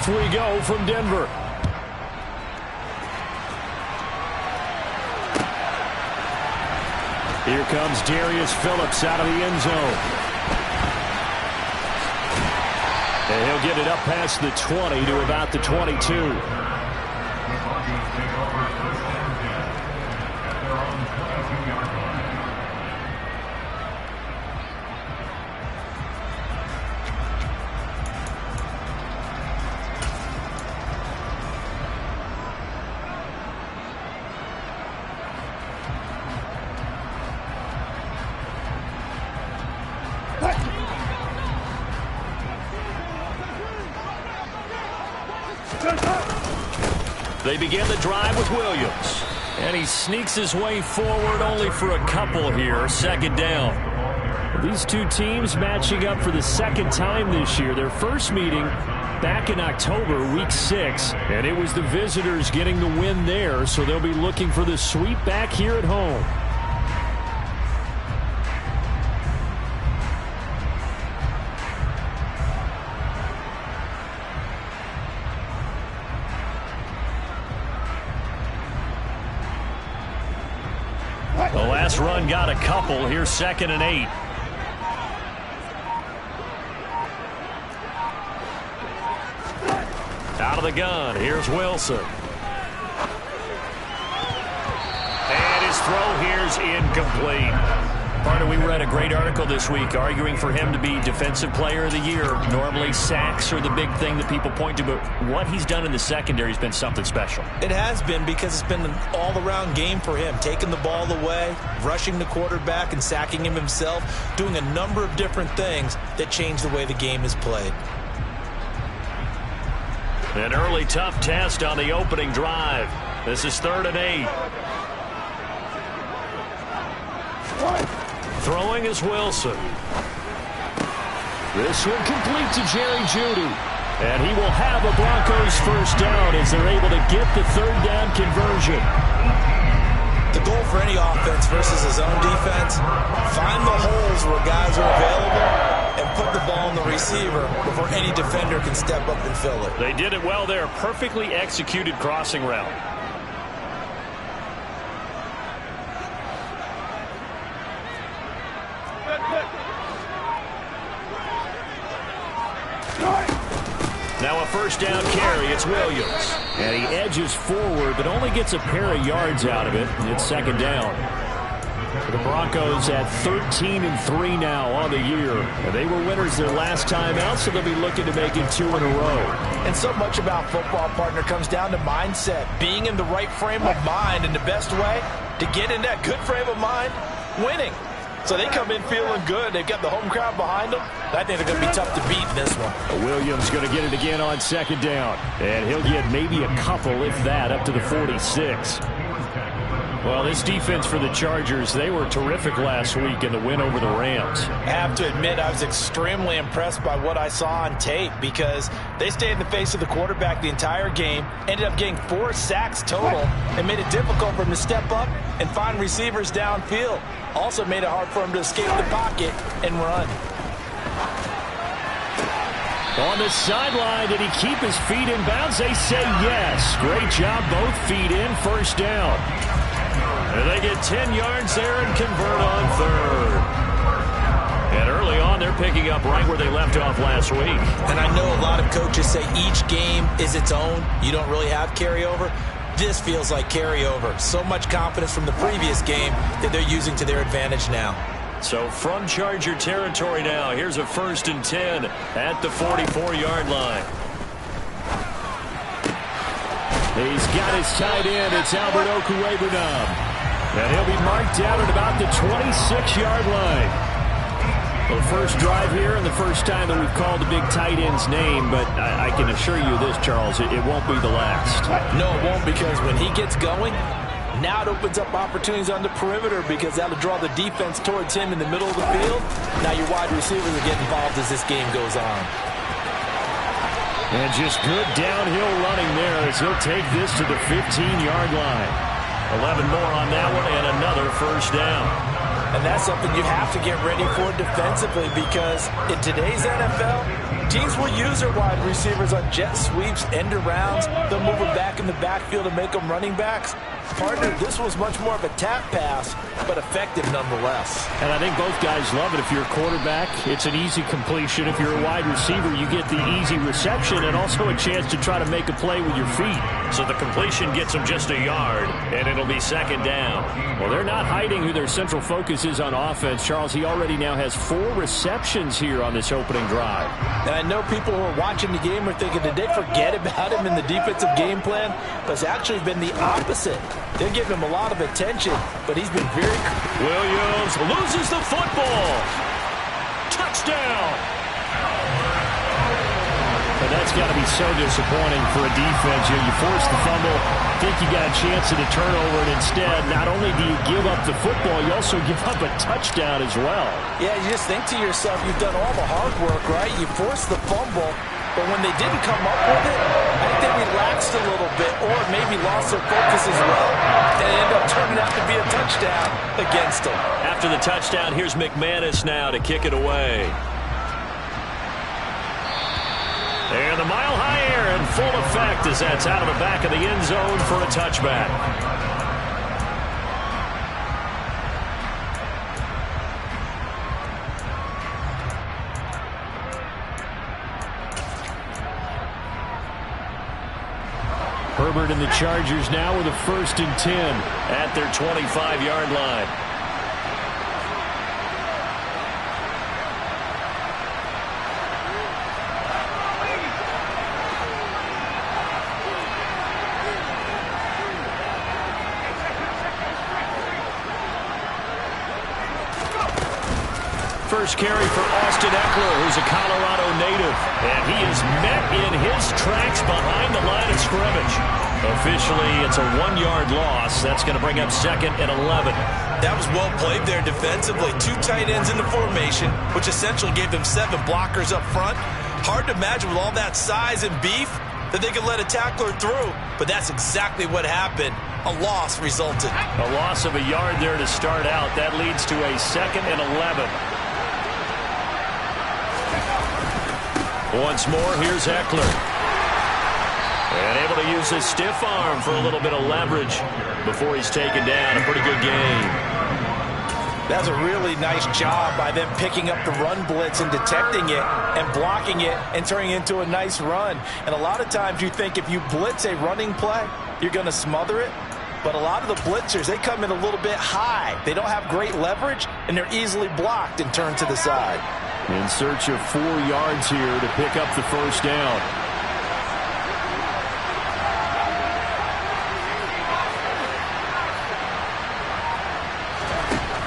Off we go from Denver. Here comes Darius Phillips out of the end zone. And he'll get it up past the 20 to about the 22. They begin the drive with Williams. And he sneaks his way forward only for a couple here. Second down. These two teams matching up for the second time this year. Their first meeting back in October, week 6. And it was the visitors getting the win there. So they'll be looking for the sweep back here at home. The last run got a couple. Here's 2nd and 8. Out of the gun. Here's Wilson. And his throw here's incomplete. Partner, we read a great article this week arguing for him to be Defensive Player of the Year. Normally sacks are the big thing that people point to, but what he's done in the secondary has been something special. It has been, because it's been an all-around game for him. Taking the ball away, rushing the quarterback and sacking him himself, doing a number of different things that change the way the game is played. An early tough test on the opening drive. This is 3rd and 8. Throwing is Wilson. This one complete to Jerry Jeudy. And he will have a Broncos first down as they're able to get the 3rd down conversion. The goal for any offense versus his own defense, find the holes where guys are available and put the ball in the receiver before any defender can step up and fill it. They did it well there. Perfectly executed crossing route. Now a first down carry. It's Williams. And he edges forward, but only gets a pair of yards out of it. It's 2nd down. The Broncos at 13-3 now on the year. And they were winners their last time out, so they'll be looking to make it 2 in a row. And so much about football, partner, comes down to mindset. Being in the right frame of mind, and the best way to get in that good frame of mind, winning. So they come in feeling good. They've got the home crowd behind them. I think they're going to be tough to beat in this one. Williams going to get it again on 2nd down. And he'll get maybe a couple, if that, up to the 46. Well, this defense for the Chargers, they were terrific last week in the win over the Rams. I have to admit, I was extremely impressed by what I saw on tape, because they stayed in the face of the quarterback the entire game, ended up getting 4 sacks total, and made it difficult for him to step up and find receivers downfield. Also made it hard for him to escape the pocket and run. On the sideline, did he keep his feet in bounds? They say yes. Great job, both feet in, first down. And they get 10 yards there and convert on 3rd. And early on, they're picking up right where they left off last week. And I know a lot of coaches say each game is its own. You don't really have carryover. This feels like carryover. So much confidence from the previous game that they're using to their advantage now. So from Charger territory now, here's a 1st and 10 at the 44-yard line. He's got his tight end. It's Albert Okwuegbunam. And he'll be marked down at about the 26-yard line. Well, the first drive here and the first time that we've called the big tight end's name, but I can assure you this, Charles, it won't be the last. No, it won't, because when he gets going, now it opens up opportunities on the perimeter, because that'll draw the defense towards him in the middle of the field. Now your wide receivers will get involved as this game goes on. And just good downhill running there as he'll take this to the 15-yard line. 11 more on that one and another first down. And that's something you have to get ready for defensively, because in today's NFL, teams will use their wide receivers on jet sweeps, end arounds. They'll move them back in the backfield and make them running backs. Partner, this was much more of a tap pass, but effective nonetheless. And I think both guys love it. If you're a quarterback, it's an easy completion. If you're a wide receiver, you get the easy reception and also a chance to try to make a play with your feet. So the completion gets them just a yard, and it'll be second down. Well, they're not hiding who their central focus is on offense. Charles, he already now has 4 receptions here on this opening drive. And I know people who are watching the game are thinking, did they forget about him in the defensive game plan? But it's actually been the opposite. They're giving him a lot of attention, but he's been very... Williams loses the football. Touchdown. But that's got to be so disappointing for a defense. You force the fumble, think you got a chance at a turnover, and instead, not only do you give up the football, you also give up a touchdown as well. Yeah, you just think to yourself, you've done all the hard work, right? You forced the fumble, but when they didn't come up with it, I think they relaxed a little bit, or maybe lost their focus as well, and it ended up turning out to be a touchdown against them. After the touchdown, here's McManus now to kick it away. And the mile high air in full effect as that's out of the back of the end zone for a touchback. Herbert and the Chargers now with a 1st and 10 at their 25-yard line. First carry for Austin Eckler, who's a Colorado native. And he is met in his tracks behind the line of scrimmage. Officially, it's a 1-yard loss. That's going to bring up 2nd and 11. That was well played there defensively. 2 tight ends in the formation, which essentially gave them 7 blockers up front. Hard to imagine with all that size and beef that they could let a tackler through. But that's exactly what happened. A loss resulted. A loss of a yard there to start out. That leads to a 2nd and 11. Once more, here's Eckler. And able to use his stiff arm for a little bit of leverage before he's taken down. A pretty good game. That's a really nice job by them picking up the run blitz and detecting it and blocking it and turning it into a nice run. And a lot of times you think if you blitz a running play, you're going to smother it. But a lot of the blitzers, they come in a little bit high. They don't have great leverage, and they're easily blocked and turned to the side. In search of 4 yards here to pick up the 1st down.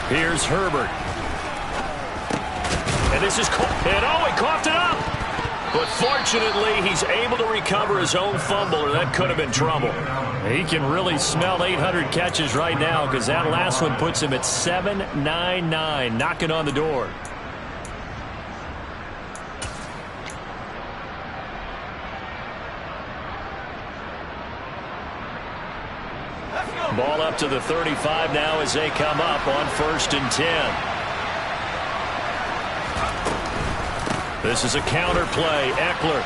Here's Herbert. And this is and oh, he coughed it up. But fortunately, he's able to recover his own fumble, or that could have been trouble. He can really smell 800 catches right now, because that last one puts him at 799, knocking on the door. Ball up to the 35 now as they come up on 1st and 10. This is a counter play. Eckler.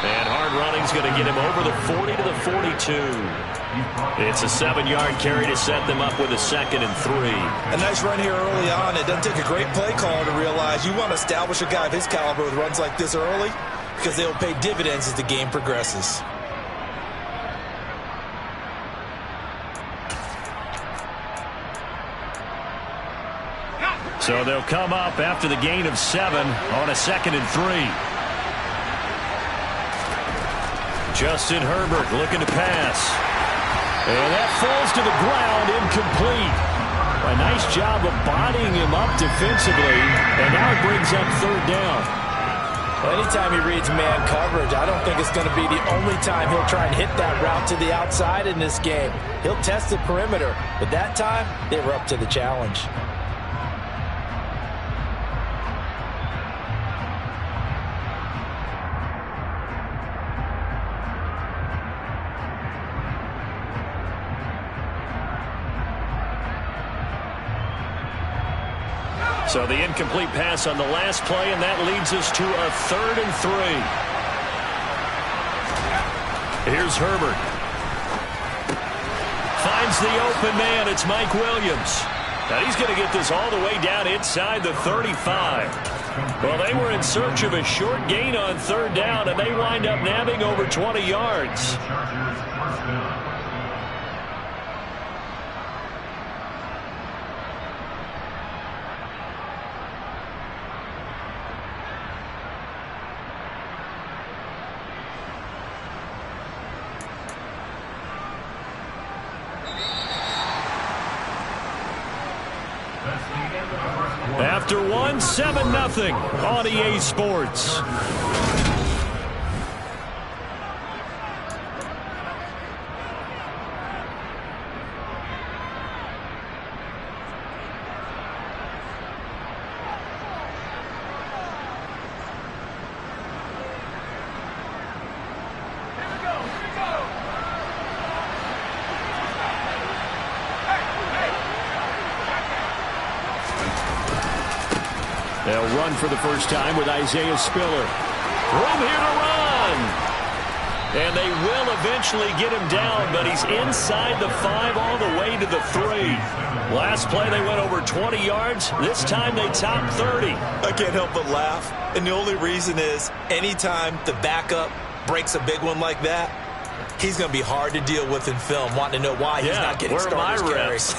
And hard running's going to get him over the 40 to the 42. It's a 7-yard carry to set them up with a 2nd and 3. A nice run here early on. It doesn't take a great play caller to realize you want to establish a guy of his caliber with runs like this early, because they'll pay dividends as the game progresses. So they'll come up after the gain of 7 on a 2nd and 3. Justin Herbert looking to pass. And that falls to the ground, incomplete. A nice job of bodying him up defensively, and now it brings up 3rd down. Well, anytime he reads man coverage, I don't think it's going to be the only time he'll try and hit that route to the outside in this game. He'll test the perimeter, but that time, they were up to the challenge. So the incomplete pass on the last play, and that leads us to a 3rd and 3. Here's Herbert. Finds the open man. It's Mike Williams. Now he's going to get this all the way down inside the 35. Well, they were in search of a short gain on 3rd down, and they wind up nabbing over 20 yards. After 7-0 on EA Sports. They'll run for the first time with Isaiah Spiller. Room here to run. And they will eventually get him down, but he's inside the 5 all the way to the 3. Last play they went over 20 yards. This time they topped 30. I can't help but laugh. And the only reason is anytime the backup breaks a big one like that, he's going to be hard to deal with in film, wanting to know why he's not getting starters carries.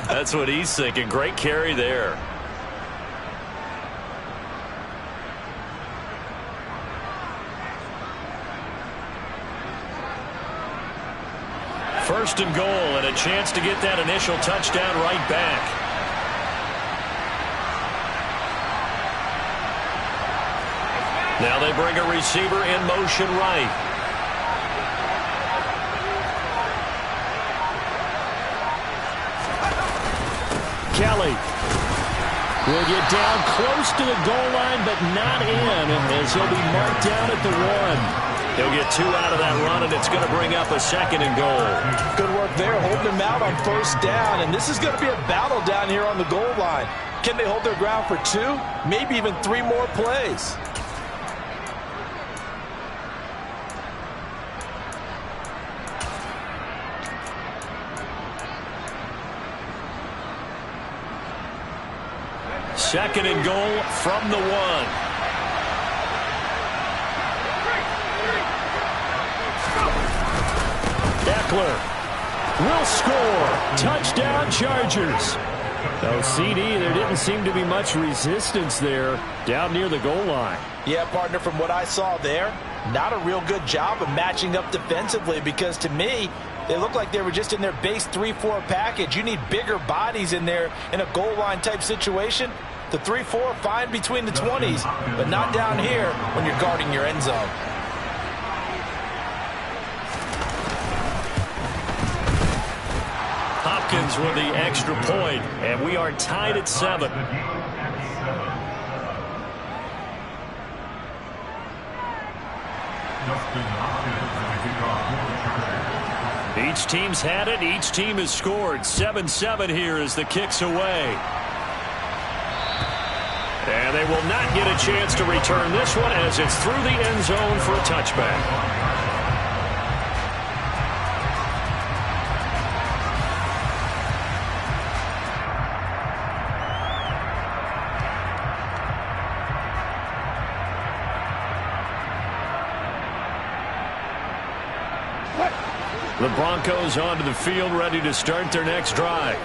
That's what he's thinking. Great carry there. 1st and goal, and a chance to get that initial touchdown right back. Now they bring a receiver in motion right. Kelly will get down close to the goal line, but not in, as he'll be marked down at the 1. He'll get 2 out of that run, and it's going to bring up a 2nd and goal. Good work there, holding him out on 1st down, and this is going to be a battle down here on the goal line. Can they hold their ground for 2, maybe even 3 more plays? Second and goal from the 1. Eckler will score. Touchdown, Chargers. No CD, there didn't seem to be much resistance there down near the goal line. Yeah, partner, from what I saw there, not a real good job of matching up defensively, because to me, they look like they were just in their base 3-4 package. You need bigger bodies in there in a goal line type situation. The 3-4 fine between the 20s, but not down here when you're guarding your end zone. Hopkins with the extra point, and we are tied at 7. Each team's had it. Each team has scored. 7-7 here as the kick's away. And they will not get a chance to return this one as it's through the end zone for a touchback. The Broncos onto the field, ready to start their next drive.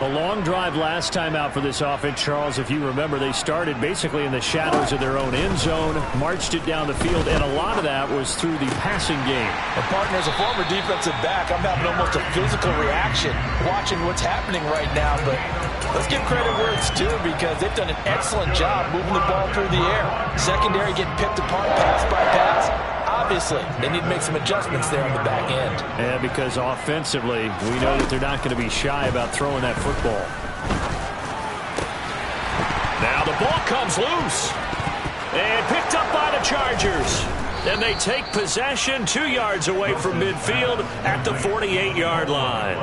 A long drive last time out for this offense, Charles. If you remember, they started basically in the shadows of their own end zone, marched it down the field, and a lot of that was through the passing game. And partner, as a former defensive back, I'm having almost a physical reaction watching what's happening right now. But let's give credit where it's due, because they've done an excellent job moving the ball through the air. Secondary getting picked apart pass by pass. Obviously, they need to make some adjustments there on the back end. Yeah, because offensively, we know that they're not going to be shy about throwing that football. Now the ball comes loose. And picked up by the Chargers. And they take possession 2 yards away from midfield at the 48-yard line.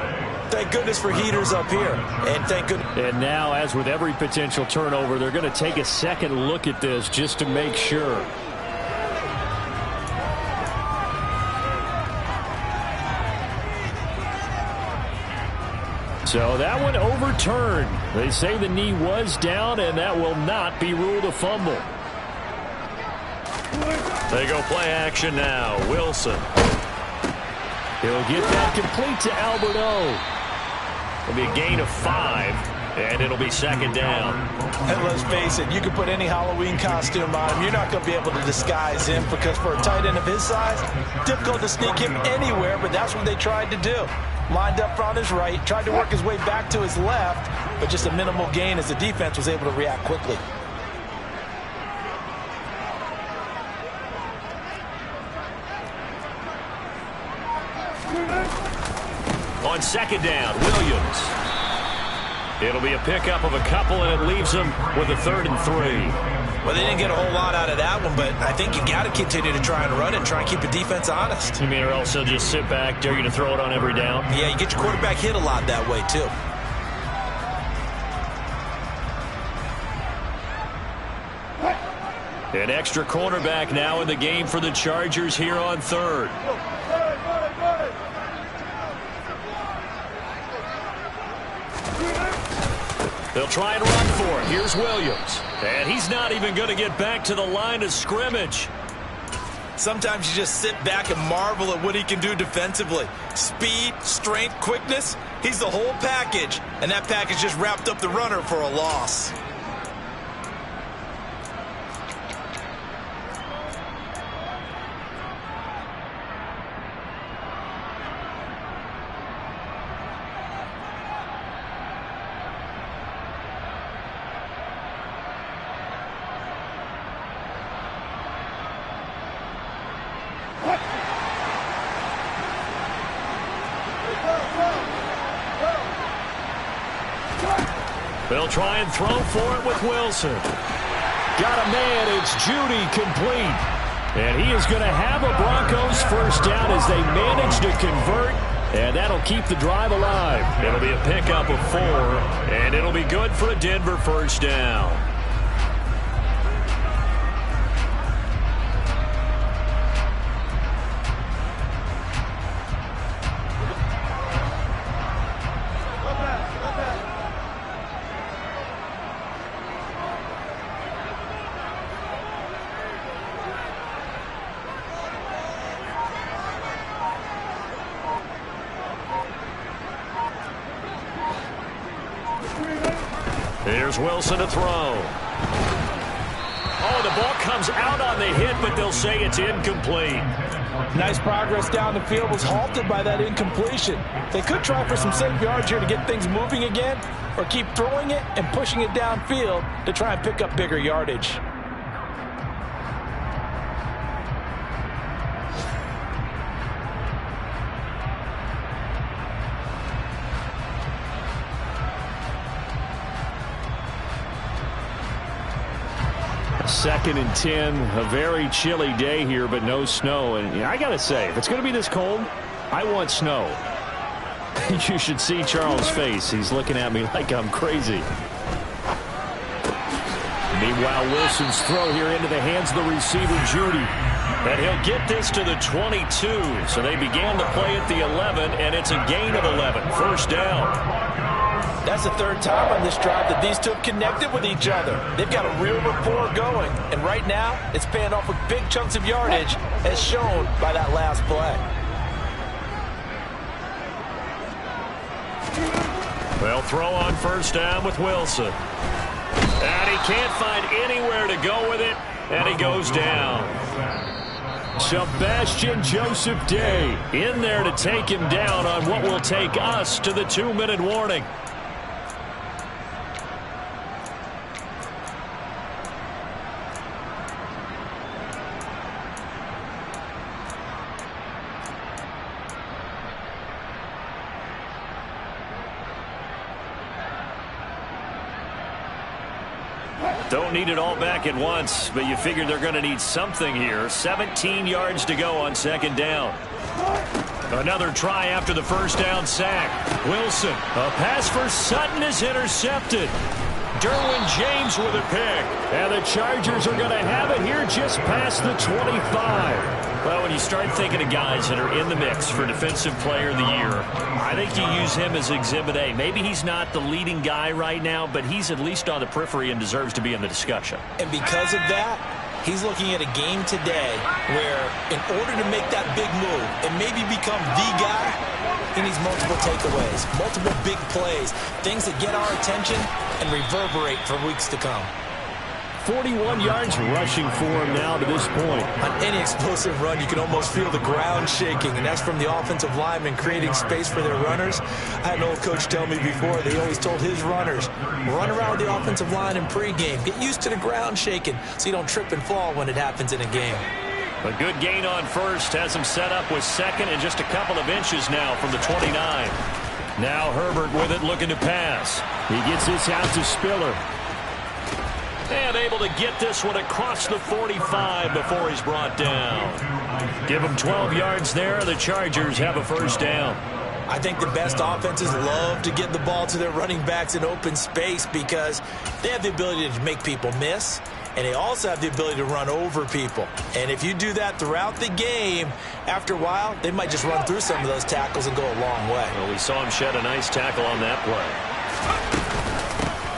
Thank goodness for heaters up here. And thank goodness. And now, as with every potential turnover, they're going to take a second look at this just to make sure. So that one overturned. They say the knee was down, and that will not be ruled a fumble. They go play action now. Wilson. He'll get that complete to Alberto. It'll be a gain of 5, and it'll be second down. And let's face it, you can put any Halloween costume on him. You're not going to be able to disguise him because for a tight end of his size, difficult to sneak him anywhere, but that's what they tried to do. Lined up on his right, tried to work his way back to his left, but just a minimal gain as the defense was able to react quickly. On second down, Williams. It'll be a pickup of a couple, and it leaves them with a 3rd and 3. Well, they didn't get a whole lot out of that one, but I think you got to continue to try and run it and try and keep the defense honest. You mean, or else they'll just sit back, dare you to throw it on every down? Yeah, you get your quarterback hit a lot that way, too. An extra cornerback now in the game for the Chargers here on 3rd. They'll try and run for it. Here's Williams. And he's not even going to get back to the line of scrimmage. Sometimes you just sit back and marvel at what he can do defensively. Speed, strength, quickness. He's the whole package. And that package just wrapped up the runner for a loss. They'll try and throw for it with Wilson. Got a man. It's Judy complete. And he is going to have a Broncos first down as they manage to convert. And that'll keep the drive alive. It'll be a pickup of 4. And it'll be good for a Denver first down. Here's Wilson to throw. Oh, the ball comes out on the hit, but they'll say it's incomplete. Nice progress down the field was halted by that incompletion. They could try for some safe yards here to get things moving again, or keep throwing it and pushing it downfield to try and pick up bigger yardage. Second and 10, a very chilly day here, but no snow. And I got to say, if it's going to be this cold, I want snow. You should see Charles' face. He's looking at me like I'm crazy. Meanwhile, Wilson's throw here into the hands of the receiver, Judy. And he'll get this to the 22. So they began the play at the 11, and it's a gain of 11. First down. That's the 3rd time on this drive that these two have connected with each other. They've got a real rapport going. And right now, it's paying off with big chunks of yardage, as shown by that last play. They'll throw on first down with Wilson. And he can't find anywhere to go with it, and he goes down. Sebastian Joseph Day in there to take him down on what will take us to the 2-minute warning. Don't need it all back at once, but you figure they're going to need something here. 17 yards to go on second down. Another try after the first down sack. Wilson, a pass for Sutton is intercepted. Derwin James with a pick. And the Chargers are going to have it here just past the 25. Well, when you start thinking of guys that are in the mix for Defensive Player of the Year, I think you use him as Exhibit A. Maybe he's not the leading guy right now, but he's at least on the periphery and deserves to be in the discussion. And because of that, he's looking at a game today where in order to make that big move and maybe become the guy, he needs multiple takeaways, multiple big plays, things that get our attention and reverberate for weeks to come. 41 yards rushing for him now to this point. On any explosive run, you can almost feel the ground shaking, and that's from the offensive linemen creating space for their runners. I had an old coach tell me before that he always told his runners, run around the offensive line in pregame. Get used to the ground shaking so you don't trip and fall when it happens in a game. A good gain on first has him set up with second and just a couple of inches now from the 29. Now Herbert with it looking to pass. He gets this out to Spiller. And able to get this one across the 45 before he's brought down. Give him 12 yards there. The Chargers have a first down. I think the best offenses love to get the ball to their running backs in open space because they have the ability to make people miss, and they also have the ability to run over people. And if you do that throughout the game, after a while, they might just run through some of those tackles and go a long way. Well, we saw him shed a nice tackle on that play.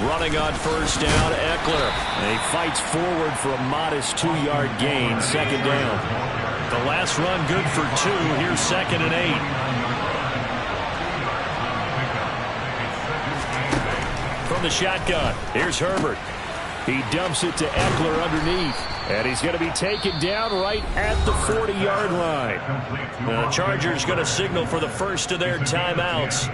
Running on first down, Eckler. And he fights forward for a modest 2-yard gain, second down. The last run good for 2. Here's second and 8. From the shotgun, here's Herbert. He dumps it to Eckler underneath. And he's going to be taken down right at the 40-yard line. The Chargers going to signal for the first of their timeouts,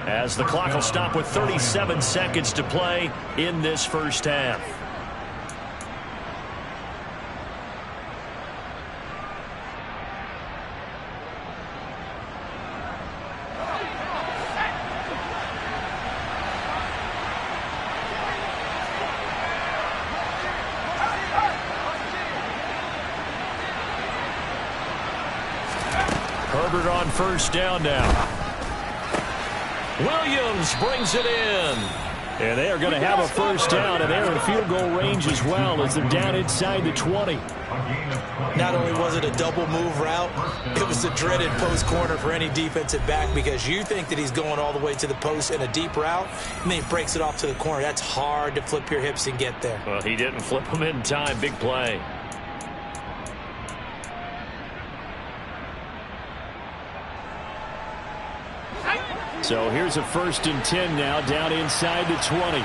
as the clock will stop with 37 seconds to play in this first half. Herbert on first down now. Williams brings it in. And they are going to have a first down, and they're in field goal range as well as they're down inside the 20. Not only was it a double move route, it was the dreaded post corner for any defensive back because you think that he's going all the way to the post in a deep route, and then he breaks it off to the corner. That's hard to flip your hips and get there. Well, he didn't flip them in time. Big play. So here's a 1st and 10 now, down inside the 20.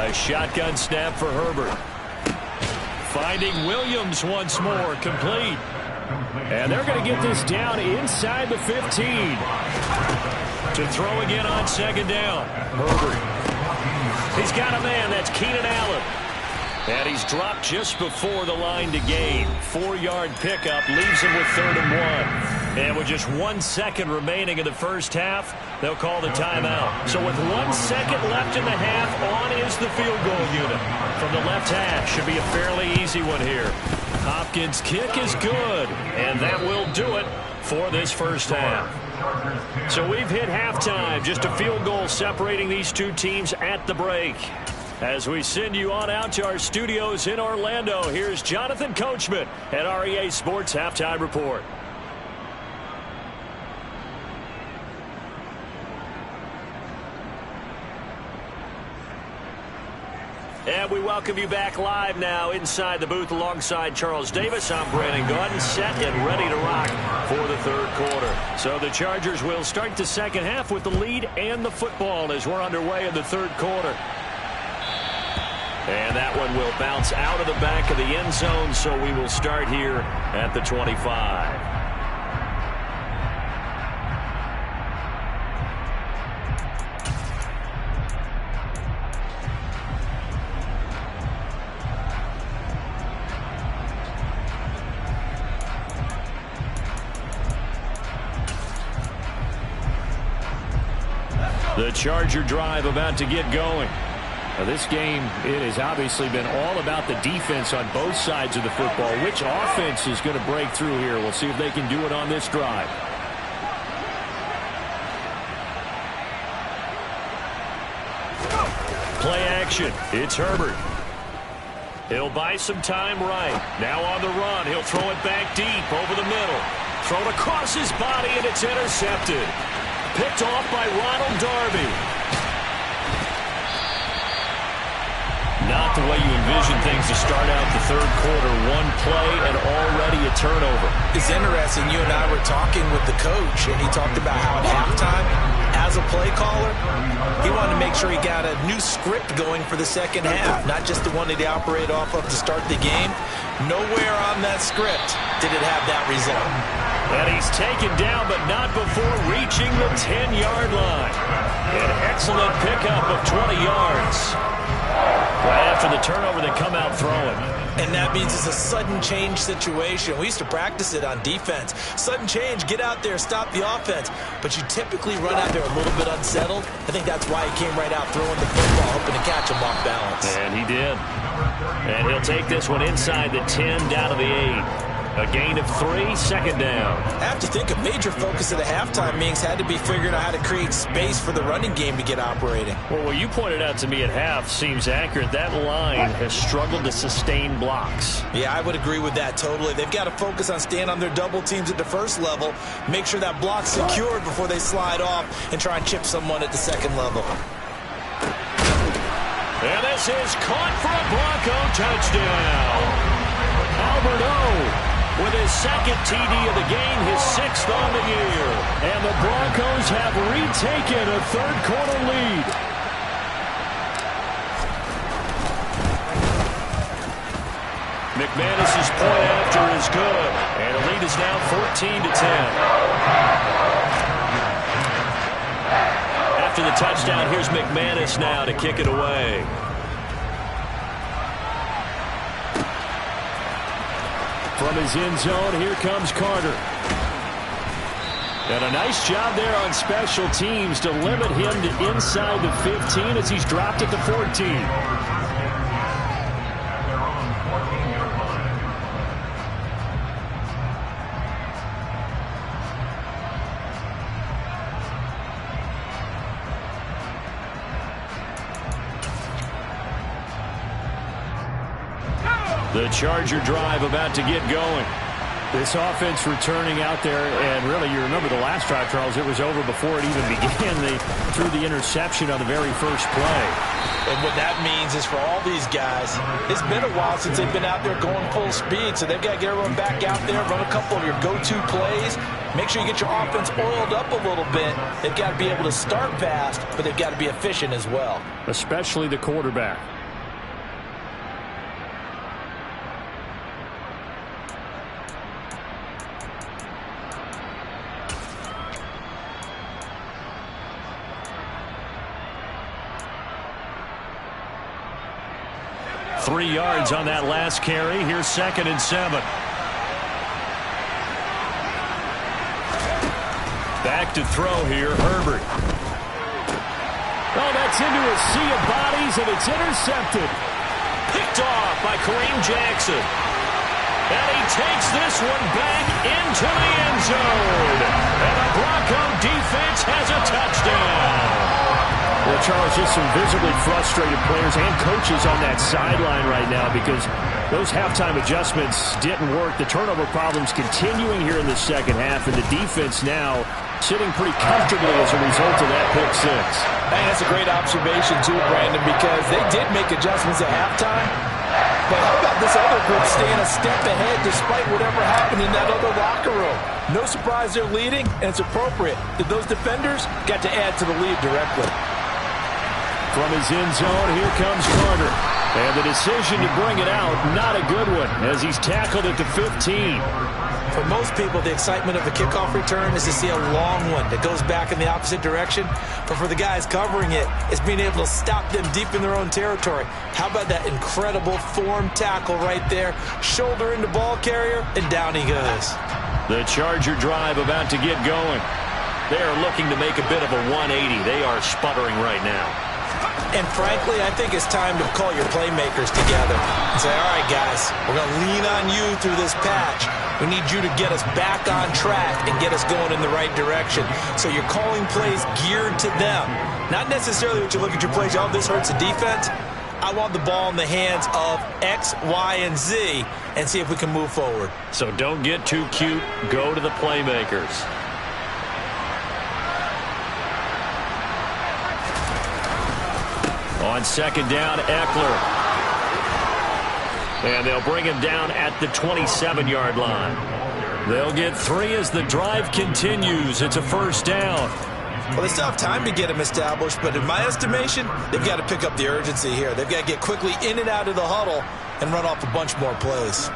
A shotgun snap for Herbert. Finding Williams once more, complete. And they're going to get this down inside the 15. To throw again on second down. Herbert. He's got a man, that's Keenan Allen. And he's dropped just before the line to gain. 4-yard pickup leaves him with 3rd and 1. And with just 1 second remaining in the first half, they'll call the timeout. So with 1 second left in the half, on is the field goal unit. From the left hash, should be a fairly easy one here. Hopkins' kick is good, and that will do it for this first half. So we've hit halftime, just a field goal separating these two teams at the break. As we send you on out to our studios in Orlando, here's Jonathan Coachman at REA Sports Halftime Report. And we welcome you back live now inside the booth alongside Charles Davis. I'm Brandon Gaudin, set and ready to rock for the third quarter. So the Chargers will start the second half with the lead and the football as we're underway in the third quarter. And that one will bounce out of the back of the end zone, so we will start here at the 25. The Charger drive about to get going. This game, it has obviously been all about the defense on both sides of the football. Which offense is going to break through here? We'll see if they can do it on this drive. Play action. It's Herbert. He'll buy some time right. Now on the run. He'll throw it back deep over the middle. Thrown across his body, and it's intercepted. Picked off by Ronald Darby. Not the way you envision things to start out the third quarter. One play and already a turnover. It's interesting. You and I were talking with the coach, and he talked about how at halftime, as a play caller, he wanted to make sure he got a new script going for the second half, not just the one that he operated off of to start the game. Nowhere on that script did it have that result. And he's taken down, but not before reaching the 10-yard line. An excellent pickup of 20 yards. Right after the turnover, they come out throwing. And that means it's a sudden change situation. We used to practice it on defense. Sudden change, get out there, stop the offense. But you typically run out there a little bit unsettled. I think that's why he came right out throwing the football, hoping to catch him off balance. And he did. And he'll take this one inside the 10, down to the 8. A gain of 3, second down. I have to think a major focus of the halftime meetings had to be figuring out how to create space for the running game to get operating. Well, what you pointed out to me at half seems accurate. That line has struggled to sustain blocks. Yeah, I would agree with that totally. They've got to focus on staying on their double teams at the first level, make sure that block's secured before they slide off and try and chip someone at the second level. And this is caught for a Bronco touchdown. Albert O with his second TD of the game, his 6th on the year. And the Broncos have retaken a third-quarter lead. McManus's point after is good. And the lead is now 14-10. After the touchdown, here's McManus now to kick it away. From his end zone, here comes Carter. And a nice job there on special teams to limit him to inside the 15 as he's dropped at the 14. The Charger drive about to get going. This offense returning out there, and really, you remember the last drive, Charles, it was over before it even began. They threw the interception on the very first play. And what that means is for all these guys, it's been a while since they've been out there going full speed, so they've got to get everyone back out there, run a couple of your go-to plays, make sure you get your offense oiled up a little bit. They've got to be able to start fast, but they've got to be efficient as well. Especially the quarterback. Three yards on that last carry. Here's 2nd and 7. Back to throw here, Herbert. Oh, that's into a sea of bodies, and it's intercepted. Picked off by Kareem Jackson. And he takes this one back into the end zone. And the Bronco defense has a touchdown. Well, Charles, just some visibly frustrated players and coaches on that sideline right now because those halftime adjustments didn't work. The turnover problems continuing here in the second half, and the defense now sitting pretty comfortably as a result of that pick 6. And that's a great observation, too, Brandon, because they did make adjustments at halftime. But how about this other group staying a step ahead despite whatever happened in that other locker room? No surprise they're leading, and it's appropriate that those defenders got to add to the lead directly. From his end zone, here comes Carter. And the decision to bring it out, not a good one, as he's tackled at the 15. For most people, the excitement of the kickoff return is to see a long one that goes back in the opposite direction. But for the guys covering it, it's being able to stop them deep in their own territory. How about that incredible form tackle right there? Shoulder into ball carrier, and down he goes. The Charger drive about to get going. They are looking to make a bit of a 180. They are sputtering right now. And frankly, I think it's time to call your playmakers together and say, all right, guys, we're going to lean on you through this patch. We need you to get us back on track and get us going in the right direction. So you're calling plays geared to them. Not necessarily what you look at your plays, oh, this hurts the defense. I want the ball in the hands of X, Y, and Z and see if we can move forward. So don't get too cute. Go to the playmakers. On second down, Eckler. And they'll bring him down at the 27-yard line. They'll get 3 as the drive continues. It's a first down. Well, they still have time to get him established, but in my estimation, they've got to pick up the urgency here. They've got to get quickly in and out of the huddle and run off a bunch more plays.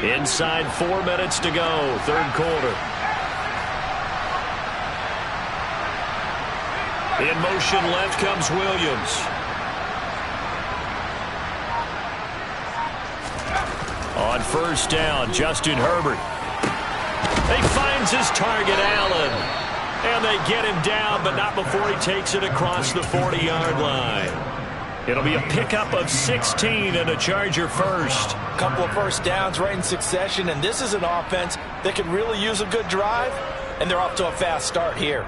Inside 4 minutes to go, third quarter. In motion left comes Williams. On first down, Justin Herbert. He finds his target, Allen. And they get him down, but not before he takes it across the 40-yard line. It'll be a pickup of 16 and a Charger first. A couple of first downs right in succession, and this is an offense that could really use a good drive, and they're off to a fast start here.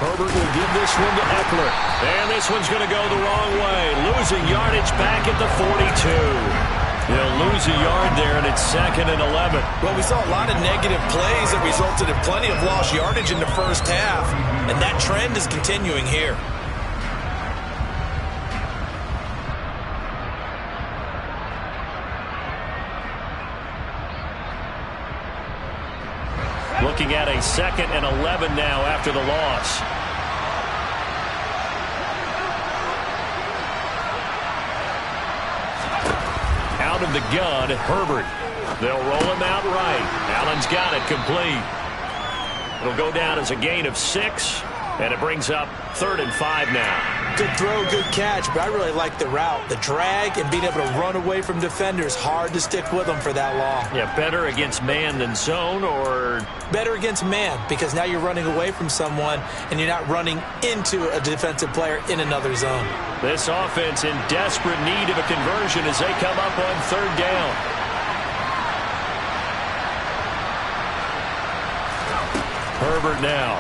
Herbert will give this one to Eckler. And this one's going to go the wrong way. Losing yardage back at the 42. They'll lose a yard there, and it's 2nd and 11. Well, we saw a lot of negative plays that resulted in plenty of lost yardage in the first half, and that trend is continuing here. Looking at a 2nd and 11 now after the loss. Out of the gun, Herbert. They'll roll him out right. Allen's got it complete. It'll go down as a gain of 6, and it brings up 3rd and 5 now. Good throw, good catch, but I really like the route. The drag and being able to run away from defenders, hard to stick with them for that long. Yeah, better against man than zone, or? Better against man, because now you're running away from someone and you're not running into a defensive player in another zone. This offense in desperate need of a conversion as they come up on 3rd down. Herbert now.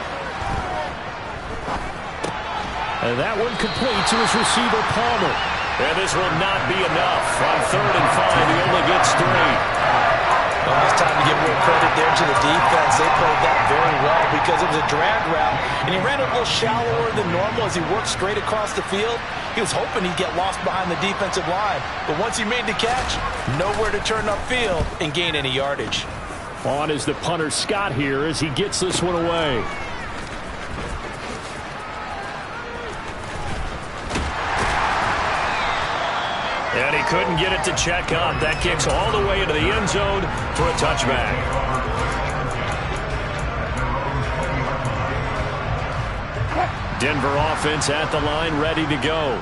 And that one complete to his receiver, Palmer. And this will not be enough. On 3rd and 5, he only gets 3. Well, it's time to give a little credit there to the defense. They played that very well because it was a drag route, and he ran a little shallower than normal as he worked straight across the field. He was hoping he'd get lost behind the defensive line, but once he made the catch, nowhere to turn upfield and gain any yardage. On is the punter, Scott, here as he gets this one away. And he couldn't get it to check up. That kicks all the way into the end zone for a touchback. Denver offense at the line, ready to go.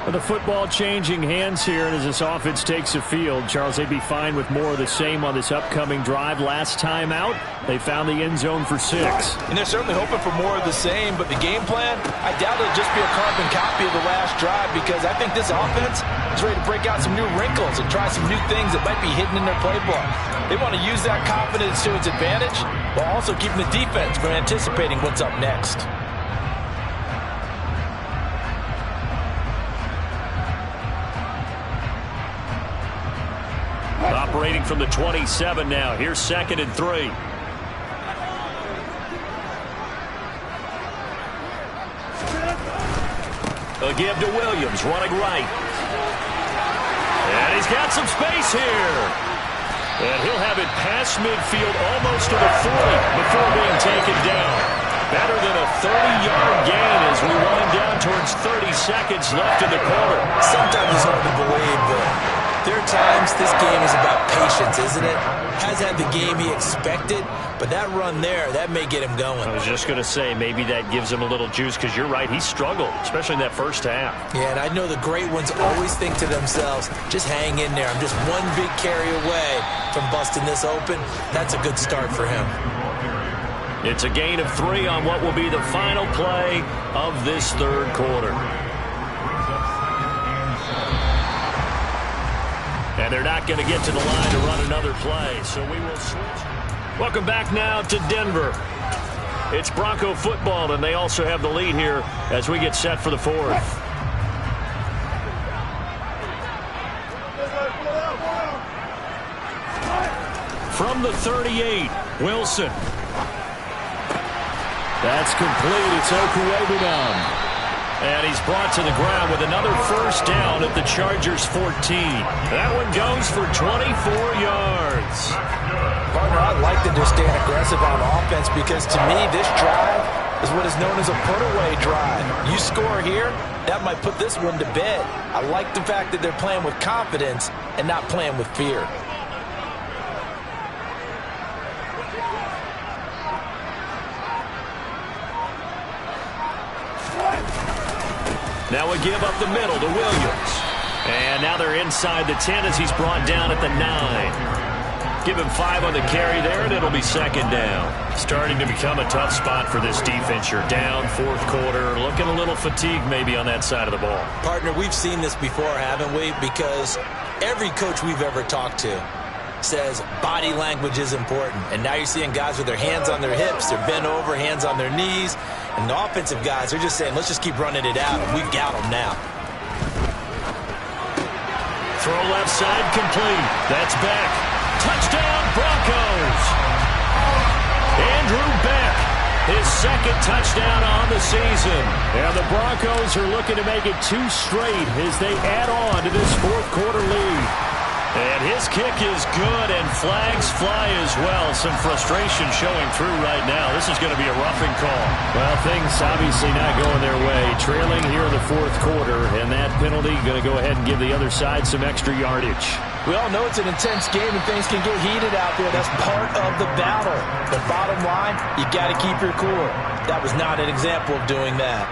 Well, the football changing hands here, and as this offense takes the field, Charles, they'd be fine with more of the same on this upcoming drive. Last time out, they found the end zone for 6. And they're certainly hoping for more of the same, but the game plan, I doubt it'll just be a carbon copy of the last drive, because I think this offense is ready to break out some new wrinkles and try some new things that might be hidden in their playbook. They want to use that confidence to its advantage, while also keeping the defense from anticipating what's up next. Operating from the 27 now. Here's 2nd and 3. A give to Williams, running right. And he's got some space here. And he'll have it past midfield almost to the 40 before being taken down. Better than a 30-yard gain as as we wind down towards 30 seconds left in the quarter. Sometimes it's hard to believe, but there are times this game is about patience, isn't it? Has had the game he expected, but that run there, that may get him going. I was just going to say, maybe that gives him a little juice, because you're right, he struggled, especially in that first half. Yeah, and I know the great ones always think to themselves, just hang in there. I'm just one big carry away from busting this open. That's a good start for him. It's a gain of 3 on what will be the final play of this third quarter. And they're not going to get to the line to run another play, so we will switch. Welcome back now to Denver. It's Bronco football, and they also have the lead here as we get set for the fourth. From the 38, Wilson. That's complete. It's Okuwebunam. And he's brought to the ground with another first down at the Chargers' 14. That one goes for 24 yards. Partner, I like that they're staying aggressive on offense because to me this drive is what is known as a put-away drive. You score here, that might put this one to bed. I like the fact that they're playing with confidence and not playing with fear. Now we give up the middle to Williams. And now they're inside the 10 as he's brought down at the 9. Give him 5 on the carry there, and it'll be second down. Starting to become a tough spot for this defense. You're down fourth quarter, looking a little fatigued maybe on that side of the ball. Partner, we've seen this before, haven't we? Because every coach we've ever talked to says body language is important. And now you're seeing guys with their hands on their hips, they're bent over, hands on their knees. And the offensive guys, they're just saying, let's just keep running it out, and we've got them now. Throw left side complete. That's Beck. Touchdown, Broncos. Andrew Beck, his second touchdown on the season. And the Broncos are looking to make it 2 straight as they add on to this fourth quarter lead. And his kick is good, and flags fly as well. Some frustration showing through right now. This is going to be a roughing call. Well, things obviously not going their way. Trailing here in the fourth quarter, and that penalty going to go ahead and give the other side some extra yardage. We all know it's an intense game and things can get heated out there. That's part of the battle. But bottom line, you got to keep your cool. That was not an example of doing that.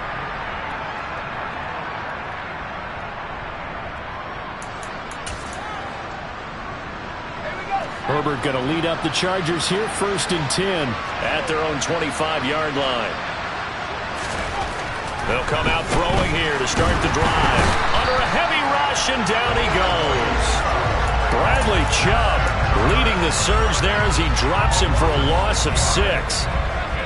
Herbert going to lead up the Chargers here, 1st and 10 at their own 25-yard line. They'll come out throwing here to start the drive. Under a heavy rush, and down he goes. Bradley Chubb leading the surge there as he drops him for a loss of 6.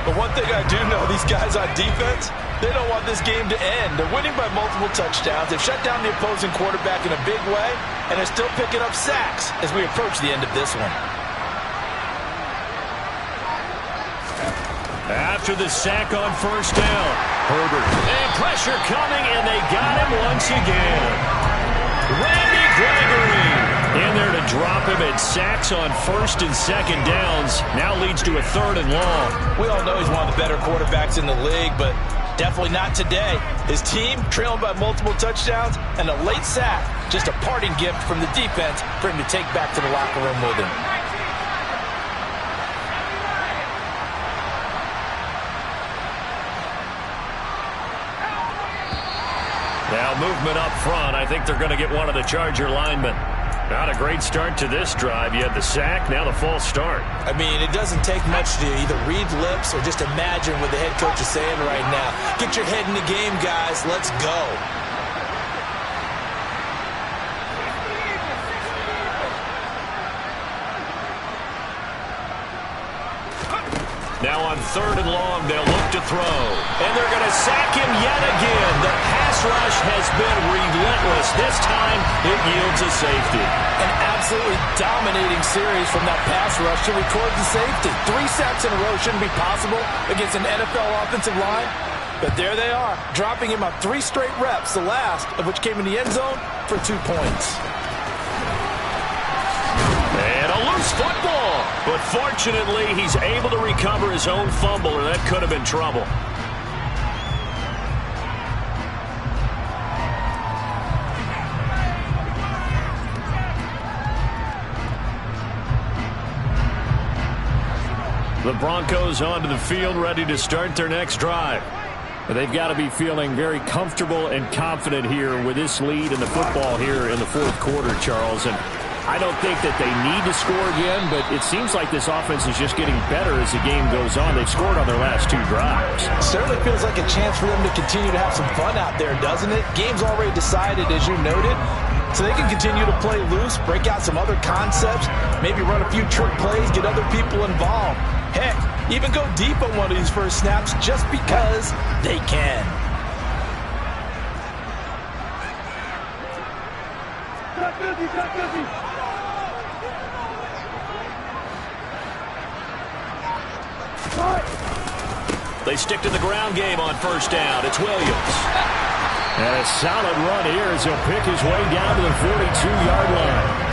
But one thing I do know, these guys on defense, they don't want this game to end. They're winning by multiple touchdowns. They've shut down the opposing quarterback in a big way, and they're still picking up sacks as we approach the end of this one. After the sack on first down, Herbert. And pressure coming, and they got him once again. Randy Gregory in there to drop him, and sacks on 1st and 2nd downs. Now leads to a 3rd and long. We all know he's one of the better quarterbacks in the league, but definitely not today. His team trailing by multiple touchdowns, and a late sack, just a parting gift from the defense for him to take back to the locker room with him. Now movement up front. I think they're going to get one of the Charger linemen. Not a great start to this drive. You had the sack, now the false start. I mean, it doesn't take much to either read lips or just imagine what the head coach is saying right now. Get your head in the game, guys. Let's go. Now on 3rd and long, they'll look to throw. And they're going to sack him yet again. The pass rush has been relentless. This time, it yields a safety. An absolutely dominating series from that pass rush to record the safety. 3 sacks in a row shouldn't be possible against an NFL offensive line. But there they are, dropping him on 3 straight reps, the last of which came in the end zone for 2 points. And a loose football. But fortunately, he's able to recover his own fumble, or that could have been trouble. The Broncos onto the field, ready to start their next drive. They've got to be feeling very comfortable and confident here with this lead in the football here in the fourth quarter, Charles. And I don't think that they need to score again, but it seems like this offense is just getting better as the game goes on. They've scored on their last 2 drives. Certainly feels like a chance for them to continue to have some fun out there, doesn't it? Game's already decided, as you noted. So they can continue to play loose, break out some other concepts, maybe run a few trick plays, get other people involved. Heck, even go deep on one of these first snaps just because they can. They stick to the ground game on first down. It's Williams. And a solid run here as he'll pick his way down to the 42-yard line.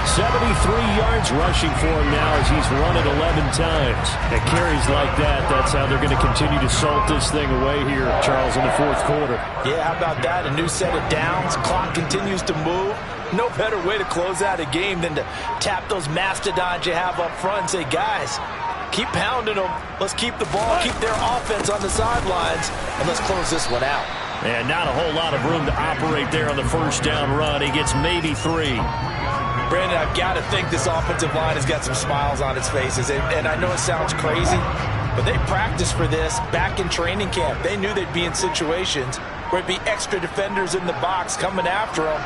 73 yards rushing for him now as he's run it 11 times. At carries like that, that's how they're going to continue to salt this thing away here, Charles, in the fourth quarter. Yeah, how about that? A new set of downs. Clock continues to move. No better way to close out a game than to tap those mastodons you have up front and say, guys, keep pounding them. Let's keep the ball, keep their offense on the sidelines, and let's close this one out. And not a whole lot of room to operate there on the first down run. He gets maybe 3. Brandon, I've got to think this offensive line has got some smiles on its faces. And I know it sounds crazy, but they practiced for this back in training camp. They knew they'd be in situations where it'd be extra defenders in the box coming after them,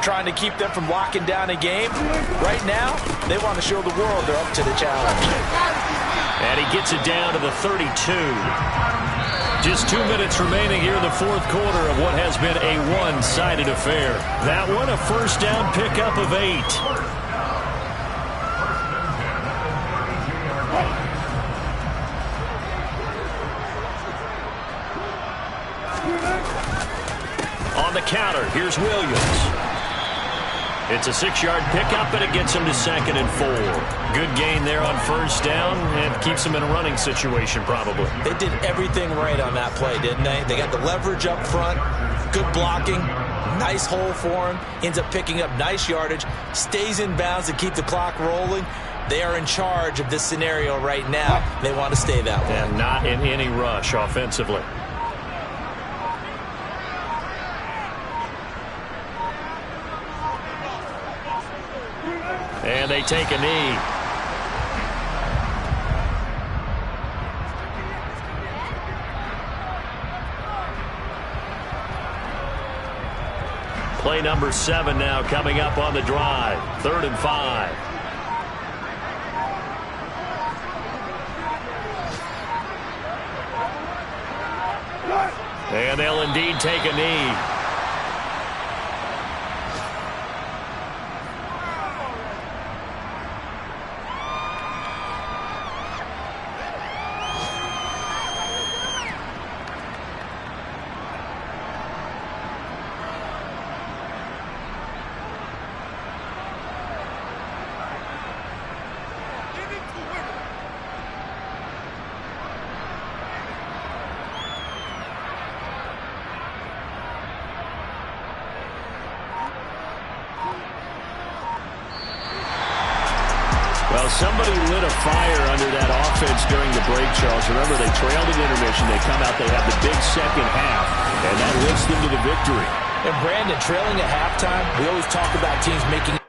trying to keep them from locking down a game. Right now, they want to show the world they're up to the challenge. And he gets it down to the 32. Just 2 minutes remaining here in the fourth quarter of what has been a one-sided affair. That one, a first down pickup of 8. On the counter, here's Williams. It's a 6-yard pickup, and it gets him to 2nd and 4. Good gain there on first down, and keeps him in a running situation probably. They did everything right on that play, didn't they? They got the leverage up front, good blocking, nice hole for him, ends up picking up nice yardage, stays in bounds to keep the clock rolling. They are in charge of this scenario right now. They want to stay that way. And not in any rush offensively. And they take a knee. Play number 7 now coming up on the drive. 3rd and 5. And they'll indeed take a knee. Well, somebody lit a fire under that offense during the break, Charles. Remember, they trailed at intermission. They come out, they have the big second half, and that lifts them to the victory. And Brandon, trailing at halftime, we always talk about teams making